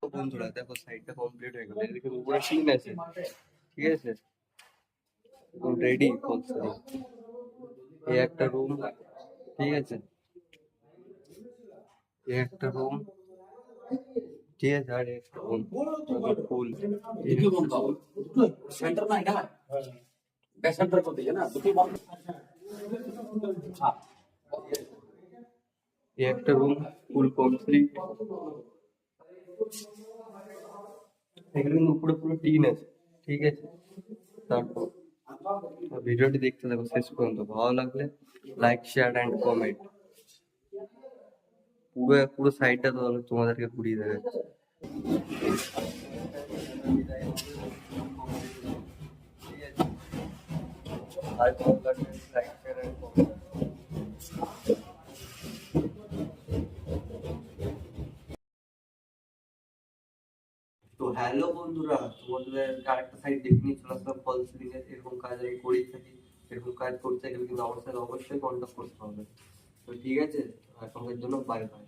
বন্ধুরা দেখো সাইডটা কমপ্লিট হয়ে গেল, এদিকে উপরে টিন আছে, ঠিক আছে, রেডি করছে। এই একটা রুম, ঠিক আছে, এই একটা রুম, ঠিক আছে, আর একটা রুম ফুল सेंटर ना है बैक सेंटर को दिया ना दुखी बात। ये একটা রুম ফুল কমপ্লিট, এগুলো কিন্তু উপরে পুরো টিন আছে, ঠিক আছে। তারপর ভিডিওটি দেখতে থাকো শেষ পর্যন্ত, ভালো লাগলে লাইক শেয়ার অ্যান্ড কমেন্ট। পুরো পুরো সাইডটা তোমাদেরকে ঘুরিয়ে দেখাচ্ছি। তো হ্যালো বন্ধুরা, তোমাদের আরেকটা সাইড দেখে নিয়ে চলে আসলাম ফল সিলিং এর। এরকম কাজ আমি করেই থাকি, এরকম কাজ করতে গেলে কিন্তু আমার সাথে অবশ্যই কন্ট্যাক্ট করতে হবে। তো ঠিক আছে, এখনকার জন্য বাই বাই।